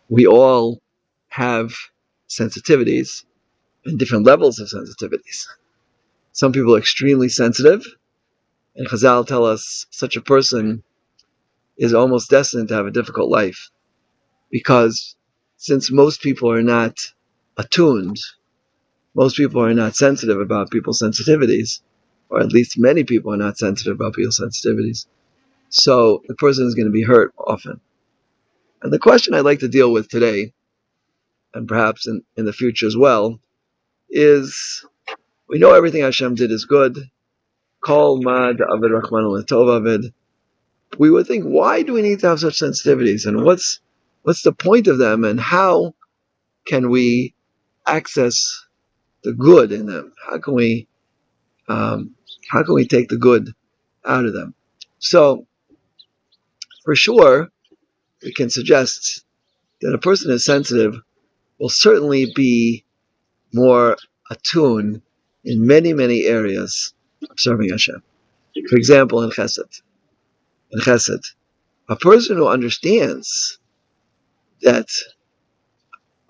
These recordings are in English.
We all have sensitivities and different levels of sensitivities. Some people are extremely sensitive, and Chazal tell us such a person is almost destined to have a difficult life, because since most people are not attuned, most people are not sensitive about people's sensitivities, or at least many people are not sensitive about people's sensitivities. So the person is going to be hurt often. And the question I'd like to deal with today, and perhaps in the future as well, is we know everything Hashem did is good. Kol mad avid rachman letov avid. We would think, why do we need to have such sensitivities, and what's the point of them, and how can we access the good in them? How can we take the good out of them? So, for sure, we can suggest that a person who is sensitive will certainly be more attuned in many, many areas of serving Hashem. For example, in Chesed, a person who understands that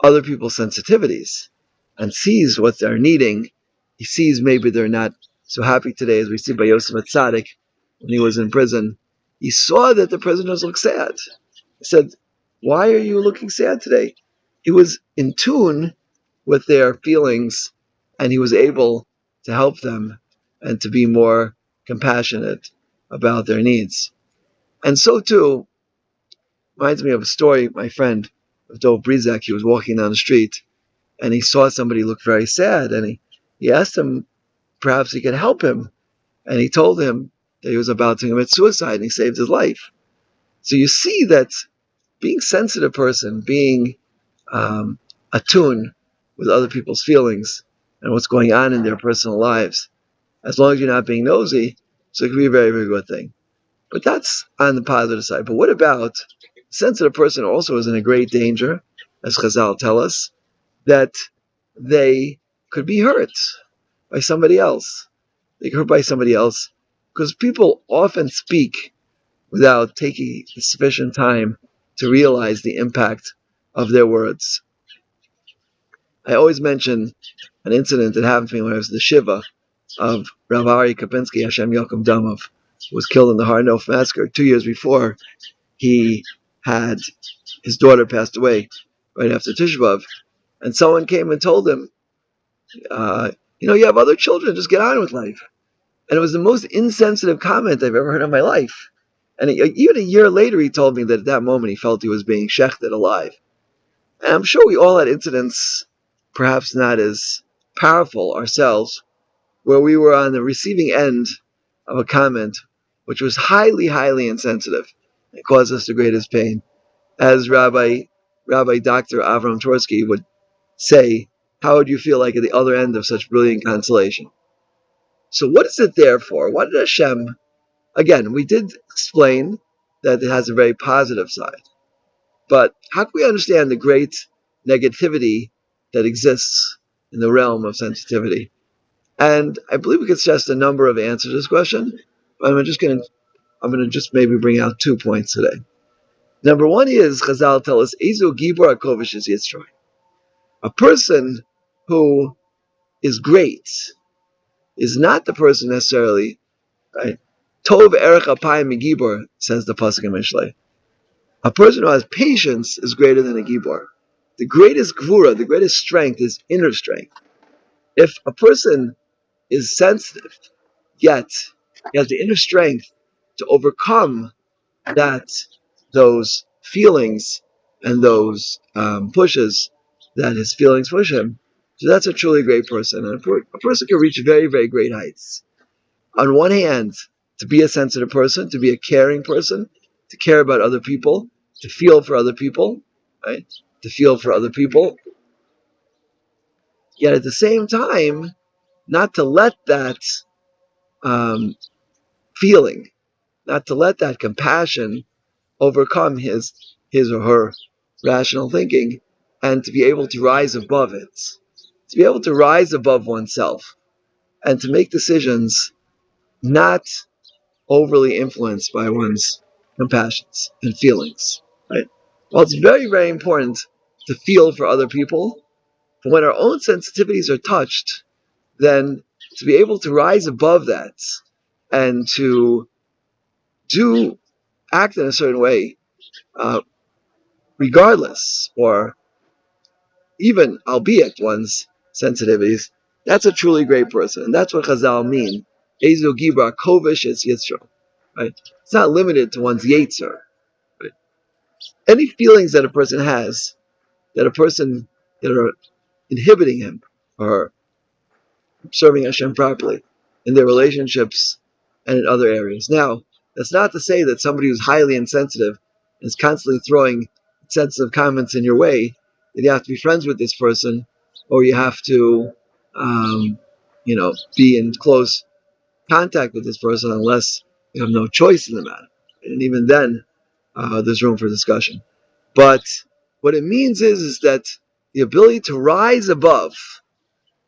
other people's sensitivities and sees what they're needing, he sees maybe they're not so happy today, as we see by Yosef Atzadik when he was in prison. He saw that the prisoners looked sad. He said, "Why are you looking sad today?" He was in tune with their feelings, and he was able to help them and to be more compassionate about their needs. And so too, reminds me of a story, my friend, of Dov Brizek. He was walking down the street, and he saw somebody look very sad, and he asked him perhaps he could help him, and he told him that he was about to commit suicide, and he saved his life. So you see that being a sensitive person, being attuned with other people's feelings and what's going on in their personal lives, as long as you're not being nosy, so it can be a very, very good thing. But that's on the positive side. But what about a sensitive person also is in a great danger, as Chazal tell us, that they could be hurt by somebody else. They get hurt by somebody else because people often speak without taking sufficient time to realize the impact of their words. I always mention an incident that happened to me when I was in the Shiva of Rav Ari Kapinski, Hashem Yochim Damov, who was killed in the Har Nof massacre 2 years before. He had his daughter passed away right after Tisha B'Av, and someone came and told him, you have other children, just get on with life. And it was the most insensitive comment I've ever heard in my life. And even a year later, he told me that at that moment he felt he was being shechted alive. And I'm sure we all had incidents, perhaps not as powerful ourselves, where we were on the receiving end of a comment which was highly, highly insensitive and caused us the greatest pain. As Rabbi Dr. Avram Tversky would say, how would you feel like at the other end of such brilliant consolation? So what is it there for? What did Hashem... Again, we did explain that it has a very positive side. But how can we understand the great negativity that exists in the realm of sensitivity? And I believe we could suggest a number of answers to this question. But I'm going to just maybe bring out 2 points today. Number one is, Chazal tell us, Ezu Gibor HaKovish is Yitzroy. A person who is great is not the person necessarily, right? Tov erech apayim megibor, says the pasuk in Mishlei. A person who has patience is greater than a gibor. The greatest gvura, the greatest strength is inner strength. If a person is sensitive, yet he has the inner strength to overcome those feelings and those pushes that his feelings push him, so that's a truly great person. And a person can reach very, very great heights. On one hand, to be a sensitive person, to be a caring person, to care about other people, to feel for other people, right? To feel for other people. Yet at the same time, not to let that feeling, not to let that compassion overcome his or her rational thinking, and to be able to rise above it. To be able to rise above oneself and to make decisions not overly influenced by one's compassions and feelings, right? While it's very, very important to feel for other people, but when our own sensitivities are touched, then to be able to rise above that and to act in a certain way, uh, regardless, or even albeit one's sensitivities, that's a truly great person. And that's what Chazal mean. Ezo Gibra Kovish is Yitzro. Right? It's not limited to one's Yetzer. Right? Any feelings that a person has, that are inhibiting him or serving Hashem properly in their relationships and in other areas. Now, that's not to say that somebody who's highly insensitive and is constantly throwing sensitive comments in your way, that you have to be friends with this person, or you have to, be in close contact with this person unless you have no choice in the matter. And even then, there's room for discussion. But what it means is that the ability to rise above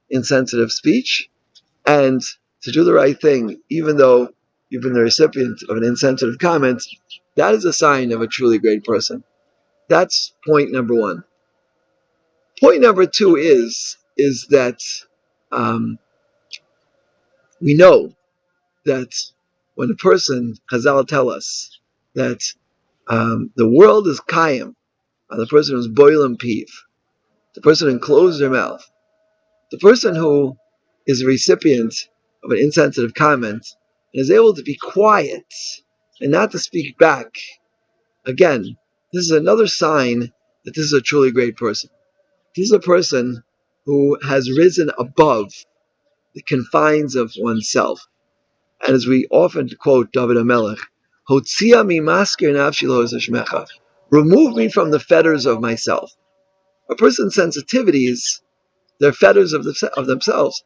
insensitive speech and to do the right thing, even though you've been the recipient of an insensitive comment, that is a sign of a truly great person. That's point number one. Point number two is that we know that when a person, Chazal tell us, that the world is kayim, on the person who's boilim piv, the person who closes their mouth, the person who is a recipient of an insensitive comment and is able to be quiet and not to speak back, again, this is another sign that this is a truly great person. This is a person who has risen above the confines of oneself. And as we often quote David HaMelech, Hotzia mi masker nafshi lo zeshmecha, remove me from the fetters of myself. A person's sensitivities, they're fetters of themselves.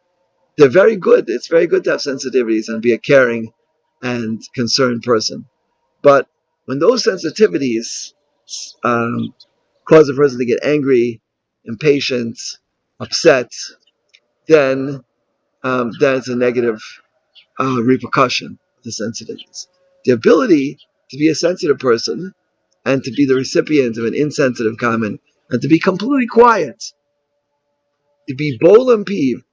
They're very good. It's very good to have sensitivities and be a caring and concerned person. But when those sensitivities cause a person to get angry, impatient, upset, then it's a negative repercussion of the sensitivities. The ability to be a sensitive person and to be the recipient of an insensitive comment and to be completely quiet, to be bolam piv.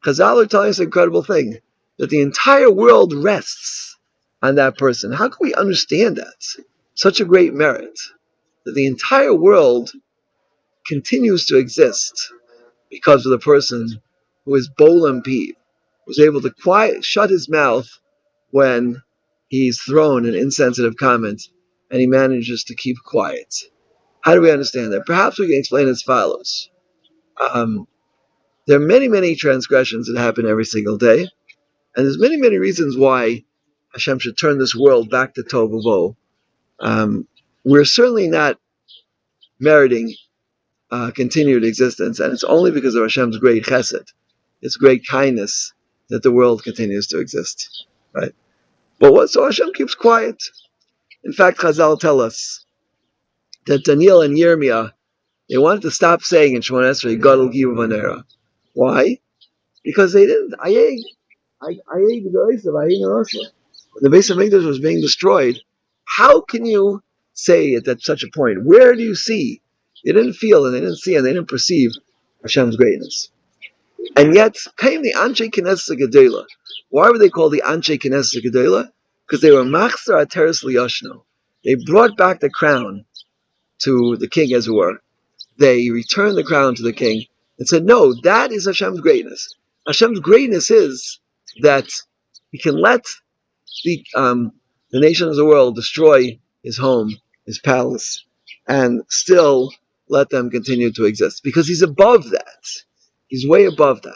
Chazal are telling us an incredible thing, that the entire world rests on that person. How can we understand that? Such a great merit, that the entire world continues to exist because of the person who is bolam piv, who's able to shut his mouth when he's thrown an insensitive comment, and he manages to keep quiet. How do we understand that? Perhaps we can explain as follows. There are many, many transgressions that happen every single day, and there's many, many reasons why Hashem should turn this world back to Tohu Vavohu. We're certainly not meriting continued existence, and it's only because of Hashem's great chesed, His great kindness, that the world continues to exist. Right? But so Hashem keeps quiet. In fact, Chazal tell us that Daniel and Yirmiyah, they wanted to stop saying in Shemona Esrei, Gadol Giva Vanera. Why? Because they didn't. The base of Mikdash was being destroyed. How can you say it at such a point? Where do you see? They didn't feel and they didn't see and they didn't perceive Hashem's greatness. And yet came the Anshe Knesset Gedela. Why were they called the Anshe Knesset Gedela? Because they were Machzor Ateres Liyashno. They brought back the crown to the king, as it were. They returned the crown to the king and said, no, that is Hashem's greatness. Hashem's greatness is that He can let the nations of the world destroy His home, His palace, and still let them continue to exist. Because He's above that. He's way above that.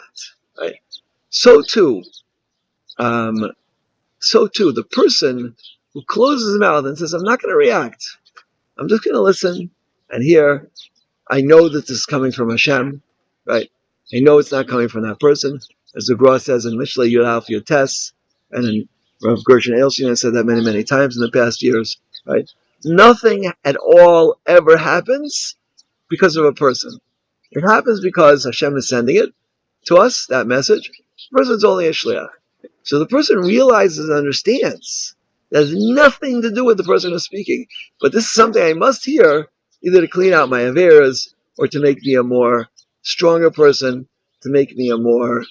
Right? So too, the person who closes his mouth and says, I'm not going to react. I'm just going to listen and hear. I know that this is coming from Hashem, right? I know it's not coming from that person. As the Gra says in Mishlei Yud Alf Yotes, and in Rav Gershon Eilstein has said that many, many times in the past years, right? Nothing at all ever happens because of a person. It happens because Hashem is sending it to us, that message. The person's only a shliach. So the person realizes and understands that has nothing to do with the person who's speaking. But this is something I must hear either to clean out my averas or to make me a more stronger person, to make me a more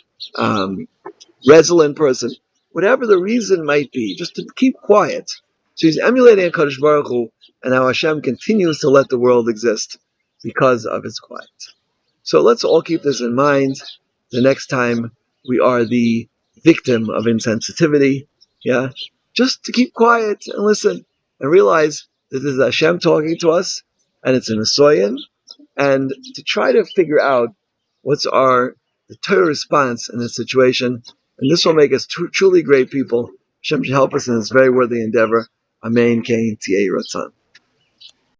resilient person, whatever the reason might be, just to keep quiet. So he's emulating HaKadosh Baruch Hu, and how Hashem continues to let the world exist because of his quiet. So let's all keep this in mind the next time we are the victim of insensitivity. Yeah, just to keep quiet and listen and realize that this is Hashem talking to us, and it's an Asoyan, and to try to figure out what's the Torah response in this situation, and this will make us truly great people. Hashem should help us in this very worthy endeavor. Amen. Kain Tiei Ratzon.